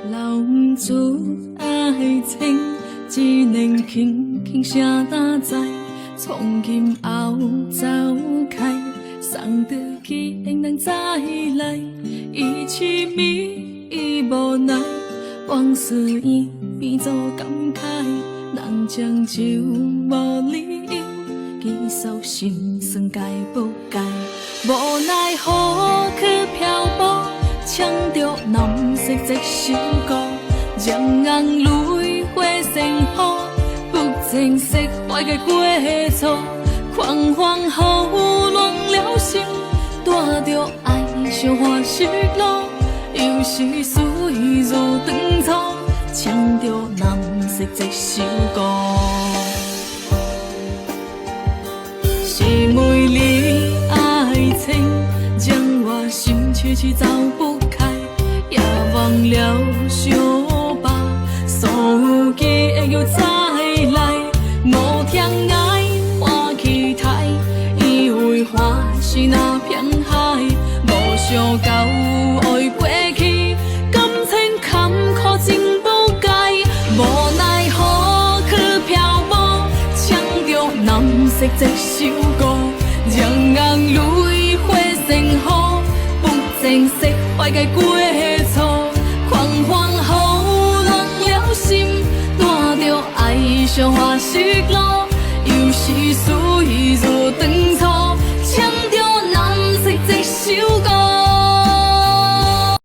留不住愛情，只能輕輕聲打在從今後走開，送得記憶能再來，一起迷已無奈，往事已變作感慨，人將就無理由，記述心酸該不該，無奈何去漂泊，唱着藍色這首歌，讓眼淚化成河，不證釋懷嘅過錯，狂歡後亂了心，帶着愛傷害失落，有時隨如斷腸，唱着藍色這首歌，是美麗愛情將我心痴痴走不開，也忘了傷疤，所有記憶又再來，無聽愛花期待，以為花是那片海，無想到愛過去，感情坎坷真不該，無奈何去漂泊，唱着藍色這首歌，讓眼淚化成河，不證釋懷嘅過錯，狂歡後亂了心，帶着愛傷害失落，有時隨如斷